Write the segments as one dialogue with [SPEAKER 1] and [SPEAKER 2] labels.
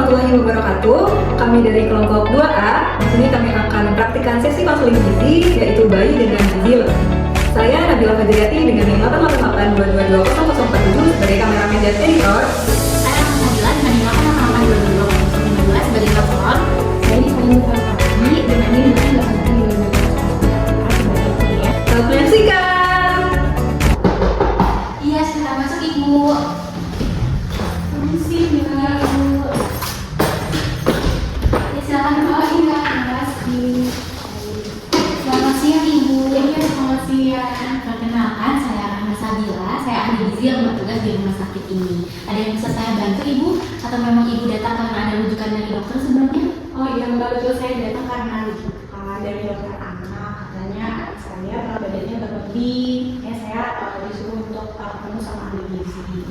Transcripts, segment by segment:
[SPEAKER 1] warahmatullahi wabarakatuh. Kami dari kelompok 2A. Di sini kami akan mempraktikkan sesi konseling gizi, yaitu bayi dengan gizi lebih. Saya Nabila Fajriati dengan NIM 888222047 sebagai kameramen dan editor.
[SPEAKER 2] Saya Nabila dengan NIM 888222052 sebagai lapor. Saya Nisa Fahmi dengan NIM 888222047
[SPEAKER 1] Menyaksikan.
[SPEAKER 2] Iya, sudah masuk Ibu. Permisi, Ibu. Ya, silakan Ibu. Terima kasih. Selamat siang Ibu. Iya, selamat siang. Perkenalkan, saya Rahma Sabila. Saya ahli gizi yang bertugas di rumah sakit ini. Ada yang bisa saya bantu Ibu? Atau memang Ibu datang karena ada rujukan dari dokter sebelumnya?
[SPEAKER 3] Oh iya Mbak, betul, saya datang karena rujukan dari dokter anak. Katanya anak saya berat badannya berlebih. Saya disuruh untuk ketemu sama ahli gizi.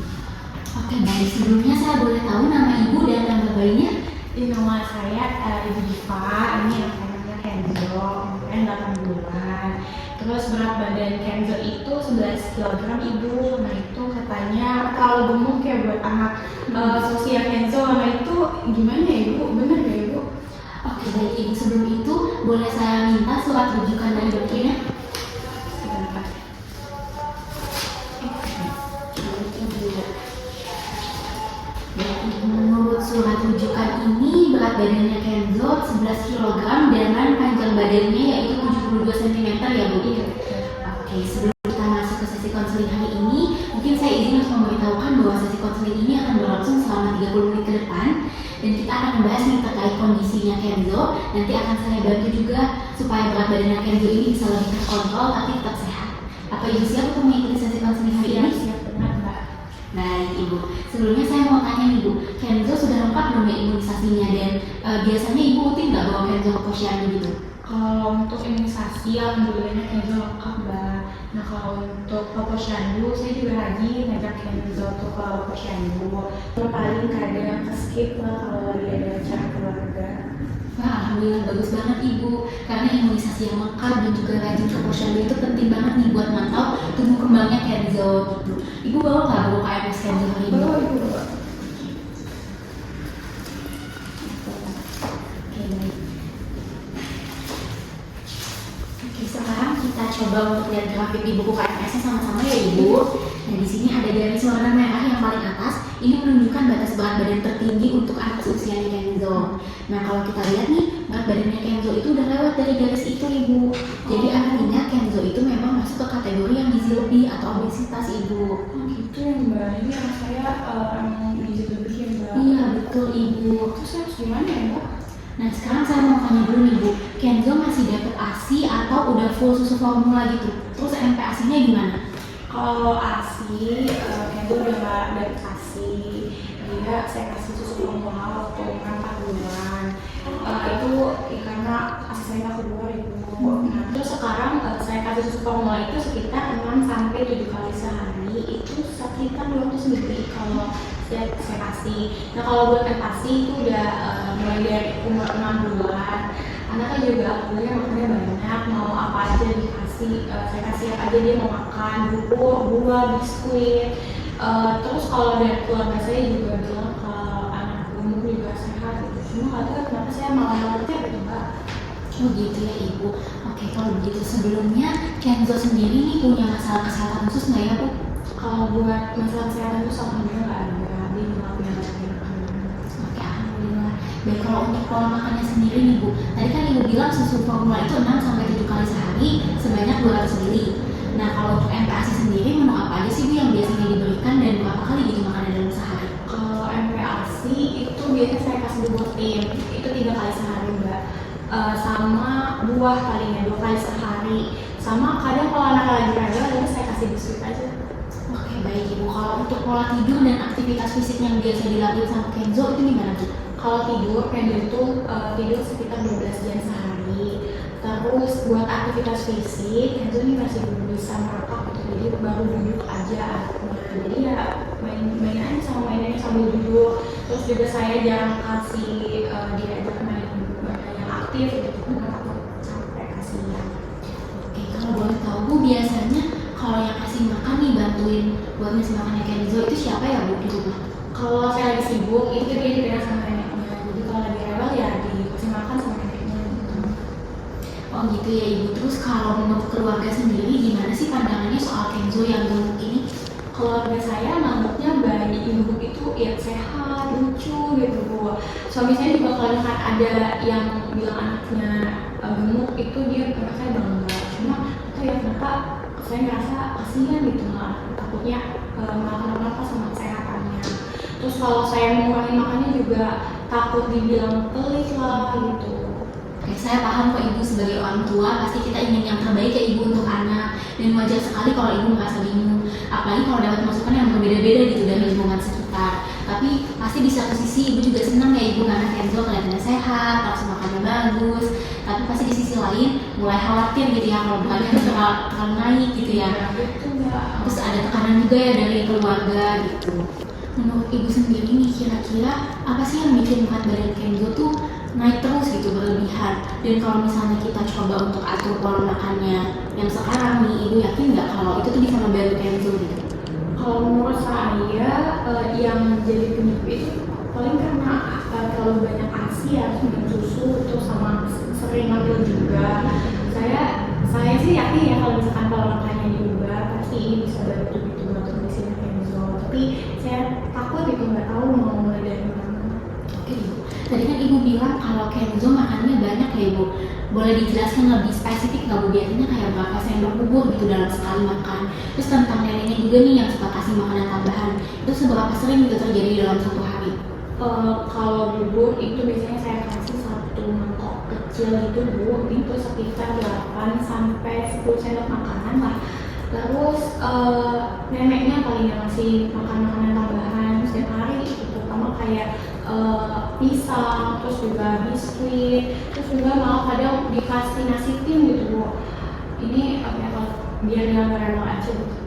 [SPEAKER 2] Oke, baik. Sebelumnya saya boleh tahu nama Ibu dan nama bayinya?
[SPEAKER 3] Di nama saya Ibu Diva. Ini yang namanya Kenzo, umurnya 8 bulan. Terus berat badan Kenzo itu 11 kg Ibu. Nah itu katanya kalau gemuk ya buat anak seusia Kenzo. Nah itu gimana ya Ibu? Bener gak Ibu?
[SPEAKER 2] Oke, baik Ibu. Sebelum itu, boleh saya minta surat rujukan dari dokternya?
[SPEAKER 3] Sebentar.
[SPEAKER 2] Menurut surat rujukan ini, berat badannya Kenzo 11 kg dengan panjang badannya yaitu 72 cm ya Bu? Oke, sebelum kita masuk ke sesi konseling hari ini, mungkin saya izin untuk memberitahukan bahwa sesi konseling ini akan berlangsung selama 30 menit ke depan dan kita akan membahas nih terkait kondisinya Kenzo. Nanti akan saya bantu juga supaya berat badannya Kenzo ini bisa lebih terkontrol tapi tetap sehat. Apa Ibu siap untuk mengikuti sesi konseling hari ini?
[SPEAKER 3] Siap, benar Mbak.
[SPEAKER 2] Baik Ibu, sebelumnya saya mau tanya nih Bu, Kenzo sudah lengkap belum ya imunisasinya dan biasanya Ibu rutin nggak bawa Kenzo ke posyandu gitu?
[SPEAKER 3] Kalau untuk imunisasi, alhamdulillahnya Kenzo lengkap Mbak. Nah kalau untuk posyandu, saya juga rajin ngajak Kenzo tuh ke posyandu. Paling kadang ke-skip lah kalau lagi ada acara keluarga.
[SPEAKER 2] Wah, alhamdulillah bagus banget Ibu, karena imunisasi yang lengkap dan juga rajin ke posyandu itu penting banget nih buat mantau tumbuh kembangnya Kenzo gitu. Ibu bawa nggak bawa KMS Kenzo hari ini?
[SPEAKER 3] Bawa Ibu bawa.
[SPEAKER 2] Oke, baik. Oke, sekarang kita coba untuk lihat grafik di buku KMS-nya sama-sama ya Ibu. Nah, di sini ada garis warna merah yang paling atas. Ini menunjukkan batas berat badan tertinggi untuk anak seusia Kenzo. Nah, kalau kita lihat nih, berat badannya Kenzo itu udah lewat dari garis itu Ibu. Jadi artinya Kenzo itu memang masuk ke kategori yang gizi lebih atau obesitas Ibu.
[SPEAKER 3] Oh gitu ya Mbak, ini anak saya emang gizi lebih ya Mbak.
[SPEAKER 2] Iya, betul Ibu.
[SPEAKER 3] Terus saya harus gimana ya Mbak?
[SPEAKER 2] Nah, sekarang saya mau tanya dulu nih Bu, Kenzo masih dapat ASI atau udah full susu formula gitu? Terus MPASI-nya gimana?
[SPEAKER 3] Kalau ASI, Kenzo udah nggak dapet ASI. Dia saya kasih susu formula waktu umur 4 bulan. Itu karena ASI saya nggak keluar Ibu. Nah terus sekarang saya kasih susu formula itu sekitar 6 sampai 7 kali sehari. Itu sekitar 200 ml kalau saya kasih. Nah kalau buat MPASI itu udah mulai dari umur 6 bulan. Anaknya juga alhamdulillah makannya banyak, mau apa aja dikasih, saya kasih apa aja dia mau makan, bubur, buah, biskuit. Terus kalau dari keluarga saya juga bilang kalau anak umur juga sehat gitu. Cuma nggak tahu kenapa saya malah gitu Mbak.
[SPEAKER 2] Oh gitu ya Ibu. Oke, kalau begitu sebelumnya Kenzo sendiri nih punya masalah kesehatan khusus nggak ya Bu?
[SPEAKER 3] Kalau buat masalah kesehatan itu alhamdulillah nggak ada, dia nggak punya masalah.
[SPEAKER 2] Oke, alhamdulillah. Baik, kalau untuk pola makannya sendiri nih Bu, tadi kan Ibu bilang susu formula itu 6 sampai 7 kali sehari sebanyak 200 ml. Nah, kalau untuk MPASI sendiri menu apa aja sih Bu yang biasanya diberikan dan berapa kali gitu makannya dalam sehari?
[SPEAKER 3] Kalau MPASI itu biasanya saya kasih protein, itu 3 kali sehari Mbak. Sama buah palingnya 2 kali sehari. Sama kadang kalau anak lagi rada, saya kasih biskuit aja.
[SPEAKER 2] Oke, baik Ibu. Kalau untuk pola tidur dan aktivitas fisik yang biasa dilakukan sama Kenzo itu gimana Bu?
[SPEAKER 3] Kalau tidur, Kenzo itu tidur sekitar 12 jam sehari. Terus buat aktivitas fisik, Kenzo ini masih belum bisa merangkak gitu, jadi baru duduk aja. Nah, jadi ya main aja sama mainannya sambil duduk. Terus juga saya jarang kasih dia ajak main yang aktif gitu, karena aku capek kasihnya.
[SPEAKER 2] Oke, kalau boleh tahu Bu, biasanya kalau yang kasih makan nih bantuin buat ngasih makannya Kenzo itu siapa ya Bu di rumah?
[SPEAKER 3] Kalau saya lagi sibuk, itu dia dipegang sama neneknya.
[SPEAKER 2] gitu ya Ibu. Terus kalau menurut keluarga sendiri gimana sih pandangannya soal Kenzo yang gemuk ini?
[SPEAKER 3] Keluarga saya nganggapnya bayi ibu itu ya sehat, lucu gitu Bu. Suami saya juga kalau misalkan ada yang bilang anaknya gemuk itu dia karena saya bangga. Cuma itu ya kenapa saya ngerasa kasihan gitu lah, takutnya malah kenapa sama kesehatannya. Terus kalau saya mengurangi makannya juga takut dibilang pelit lah gitu.
[SPEAKER 2] Oke, saya paham kok Ibu sebagai orang tua pasti kita ingin yang terbaik ya Ibu untuk anak, dan wajar sekali kalau Ibu merasa bingung, apalagi kalau dapat masukan yang berbeda-beda gitu dari lingkungan sekitar. Tapi pasti di satu sisi Ibu juga senang ya Ibu karena Kenzo kelihatannya sehat, nafsu makannya bagus. Tapi pasti di sisi lain mulai khawatir gitu ya kalau beratnya terlalu naik gitu ya. Terus ada tekanan juga ya dari keluarga gitu. Menurut Ibu sendiri nih kira-kira apa sih yang bikin berat badan Kenzo tuh naik terus gitu berlebihan? Dan kalau misalnya kita coba untuk atur pola makannya yang sekarang nih, Ibu yakin nggak kalau itu tuh bisa membantu Kenzo gitu?
[SPEAKER 3] Kalau menurut saya yang jadi penyebab itu paling karena terlalu banyak ASI ya, minum susu, terus sama sering ngambil juga. Saya sih yakin ya kalau misalkan pola makannya diubah pasti ini bisa bantu gitu buat kondisinya Kenzo. Tapi saya takut itu nggak tahu mau mulai dari mana.
[SPEAKER 2] Oke Ibu, tadi kan Ibu bilang kalau Kenzo makannya banyak ya Ibu. Boleh dijelaskan lebih spesifik nggak Bu, biasanya kayak berapa sendok bubur gitu dalam sekali makan? Terus tentang neneknya juga nih yang suka kasih makanan tambahan, itu seberapa sering gitu terjadi dalam satu hari?
[SPEAKER 3] Kalau bubur itu biasanya saya kasih satu mangkok kecil gitu Bu, itu sekitar 8 sampai 10 sendok makanan lah. Terus neneknya paling ngasih makan makanan tambahan setiap hari, terutama kayak pisang, terus juga biskuit, terus juga malah kadang dikasih nasi tim gitu Bu. Ini biar dia rewel aja gitu.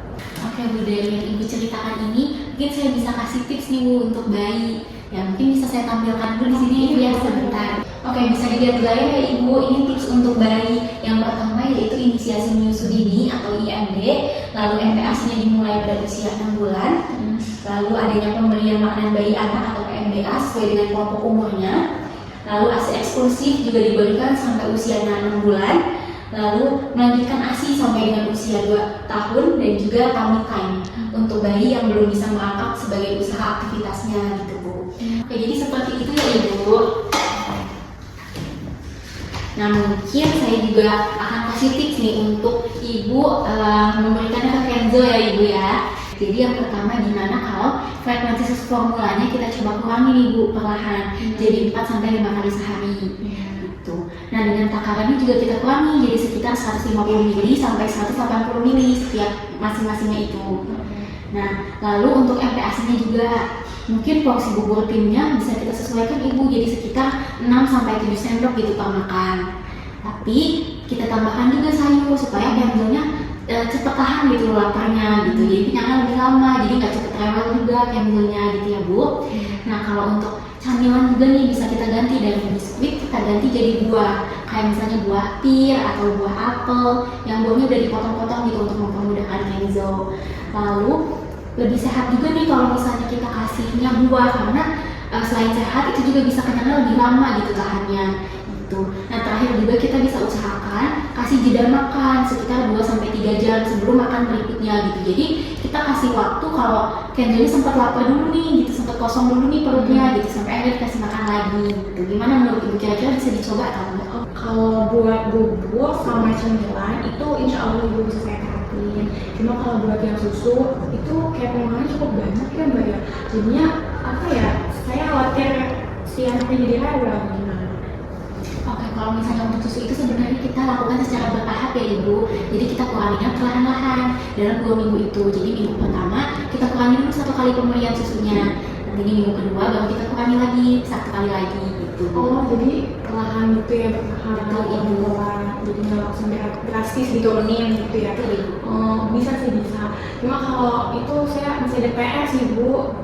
[SPEAKER 2] Oke Bu, dari yang Ibu ceritakan ini mungkin saya bisa kasih tips nih Bu untuk bayi. Ya mungkin bisa saya tampilkan dulu di sini Ibu ya sebentar. Oke, bisa dilihat dulu ya Ibu, ini tips untuk bayi. Yang pertama yaitu inisiasi menyusui dini atau IMD. Lalu MPAS-nya dimulai pada usia 6 bulan. Lalu adanya pemberian makanan bayi anak atau PMBA sesuai dengan kelompok umurnya. Lalu ASI eksklusif juga diberikan sampai usia 6 bulan. Lalu melanjutkan ASI sampai dengan usia 2 tahun dan juga tummy time untuk bayi yang belum bisa merangkak sebagai usaha aktivitasnya gitu Bu. Oke, jadi seperti itu ya Ibu. Nah mungkin saya juga akan kasih tips nih untuk Ibu memberikannya ke Kenzo ya Ibu ya. Jadi yang pertama gimana kalau frekuensi susu formulanya kita coba kurangi nih Bu perlahan, jadi 4 sampai 5 kali sehari gitu. Nah dengan takarannya juga kita kurangi jadi sekitar 150 ml sampai 180 ml setiap masing-masingnya itu. Nah lalu untuk MPASI-nya juga mungkin porsi bubur timnya bisa kita sesuaikan Ibu jadi sekitar 6 sampai 7 sendok gitu per makan. Tapi kita tambahkan juga sayur supaya Kenzo-nya cepet tahan gitu laparnya gitu, jadi kenyangnya lebih lama, jadi nggak cepet rewel juga Kenzo-nya gitu ya Bu. Nah kalau untuk camilan juga nih bisa kita ganti dari biskuit kita ganti jadi buah, kayak misalnya buah pir atau buah apel yang buahnya udah dipotong-potong gitu untuk mempermudahkan Kenzo. Lalu lebih sehat juga nih kalau misalnya kita kasihnya buah karena selain sehat itu juga bisa kenyangnya lebih lama gitu tahannya gitu. Nah terakhir juga kita bisa usahakan kasih jeda makan sekitar 2-3 jam sebelum makan berikutnya gitu. Jadi kita kasih waktu kalau Kenzo ini sempat lapar dulu nih gitu, sempat kosong dulu nih perutnya gitu sampai akhirnya dikasih makan lagi gitu. Gimana menurut Ibu, kira-kira bisa dicoba atau enggak?
[SPEAKER 3] Kalau buat bubur sama cemilan itu insya Allah Ibu bisa saya terapin. Cuma kalau buat yang susu itu kayak penggunanya cukup banyak ya Mbak ya. Jadinya apa ya, saya khawatir si anaknya jadi rewel gimana.
[SPEAKER 2] Oke, kalau misalnya untuk susu itu sebenarnya kita lakukan secara bertahap ya Ibu. Jadi kita kuranginya perlahan-lahan dalam 2 minggu itu. Jadi minggu pertama kita kurangi dulu 1 kali pemberian susunya. Nanti di minggu kedua baru kita kurangi lagi 1 kali lagi gitu.
[SPEAKER 3] Oh, jadi perlahan gitu ya, bertahap.
[SPEAKER 2] Betul, Ibu.
[SPEAKER 3] Jadi nggak langsung drastis diturunin gitu ya. Oh, bisa sih bisa. Cuma kalau itu saya masih ada PR sih Bu.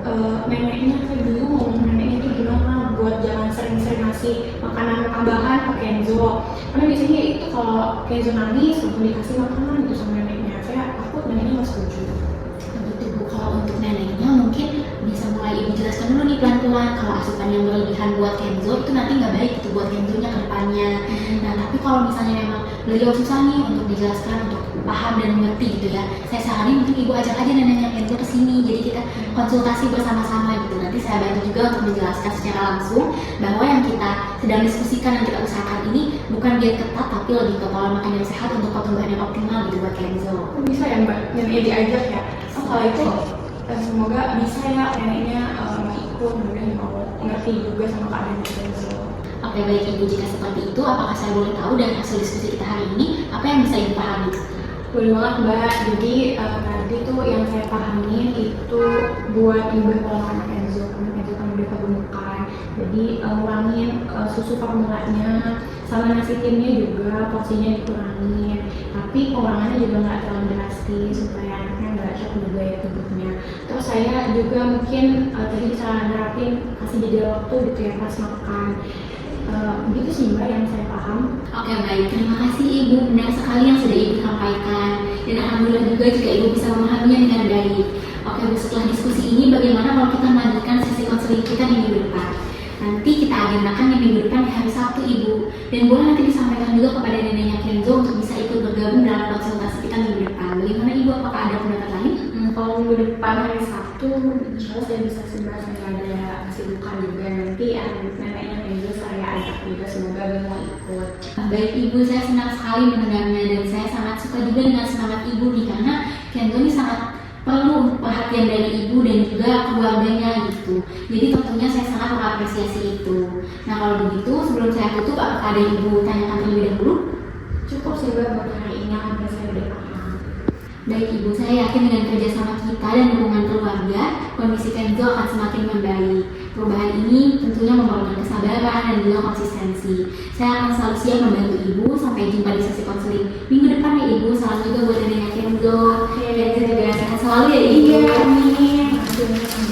[SPEAKER 3] Neneknya saya bingung ngomong neneknya itu gimana buat jangan sering-sering ngasih makanan tambahan ke Kenzo. Karena biasanya itu kalau Kenzo nangis langsung dikasih makanan itu sama neneknya. Saya takut neneknya nggak setuju.
[SPEAKER 2] Begitu Bu. Kalau untuk neneknya mungkin bisa mulai Ibu jelaskan dulu nih pelan-pelan teman-teman kalau asupan yang berlebihan buat Kenzo itu nanti nggak baik itu buat Kenzonya ke depannya. Nah tapi kalau misalnya memang beliau susah nih untuk dijelaskan, untuk paham dan mengerti gitu ya, saya saranin mungkin ibu ajak aja neneknya Kenzo ke sini, jadi kita konsultasi bersama-sama gitu. Nanti saya bantu juga untuk menjelaskan secara langsung bahwa yang kita sedang diskusikan dan kita usahakan ini bukan diet ketat tapi lebih ke pola makan yang sehat untuk pertumbuhan yang optimal gitu buat Kenzo.
[SPEAKER 3] Bisa ya Mbak, neneknya diajak ya. Kalau itu semoga bisa ya neneknya mau ikut, kemudian mau ngerti juga sama keadaan Kenzo.
[SPEAKER 2] Oke baik ibu, jika seperti itu apakah saya boleh tahu dari hasil diskusi kita hari ini apa yang bisa ibu pahami?
[SPEAKER 3] Boleh banget Mbak, jadi tadi tuh yang saya pahamin itu buat ubah pola makan Kenzo, karena Kenzo kan udah kegemukan. Jadi ngurangin susu formulanya, sama nasi timnya juga porsinya dikurangin. Tapi pengurangannya juga nggak terlalu drastis supaya anaknya nggak shock juga ya tubuhnya. Terus saya juga mungkin tadi bisa nerapin kasih jeda waktu gitu ya pas makan. Begitu sih Mbak yang saya paham.
[SPEAKER 2] Oke baik, terima kasih ibu, benar sekali yang sudah ibu sampaikan dan alhamdulillah juga jika ibu bisa memahaminya dengan baik. Oke bu, setelah diskusi ini bagaimana kalau kita melanjutkan sesi konseling kita di minggu depan? Nanti kita agendakan di minggu depan di hari Sabtu ibu, dan boleh nanti disampaikan juga kepada neneknya Kenzo untuk bisa ikut bergabung dalam konsultasi kita minggu depan. Bagaimana ibu, apakah ada pendapat lain?
[SPEAKER 3] Kalau minggu depan hari Sabtu, insya Allah saya bisa sebar, saya ada kesibukan juga. Nanti neneknya Kenzo saya ajak juga, semoga dia mau ikut.
[SPEAKER 2] Baik ibu, saya senang sekali mendengarnya dan saya sangat suka juga dengan semangat ibu nih, karena Kenzo ini sangat perlu perhatian dari ibu dan juga keluarganya gitu. Jadi tentunya saya sangat mengapresiasi itu. Nah kalau begitu sebelum saya tutup, apakah ada yang ibu tanyakan terlebih dahulu?
[SPEAKER 3] Cukup sih Mbak buat hari ini, hampir saya udah paham.
[SPEAKER 2] Baik ibu, saya yakin dengan kerjasama kita dan dukungan keluarga, kondisi Kenzo akan semakin membaik. Perubahan ini tentunya memerlukan kesabaran dan juga konsistensi. Saya akan selalu siap membantu ibu. Sampai jumpa di sesi konseling minggu depan ya ibu. Salam juga buat neneknya Kenzo. Kenzo juga sehat selalu ya ibu.
[SPEAKER 3] Iya, amin.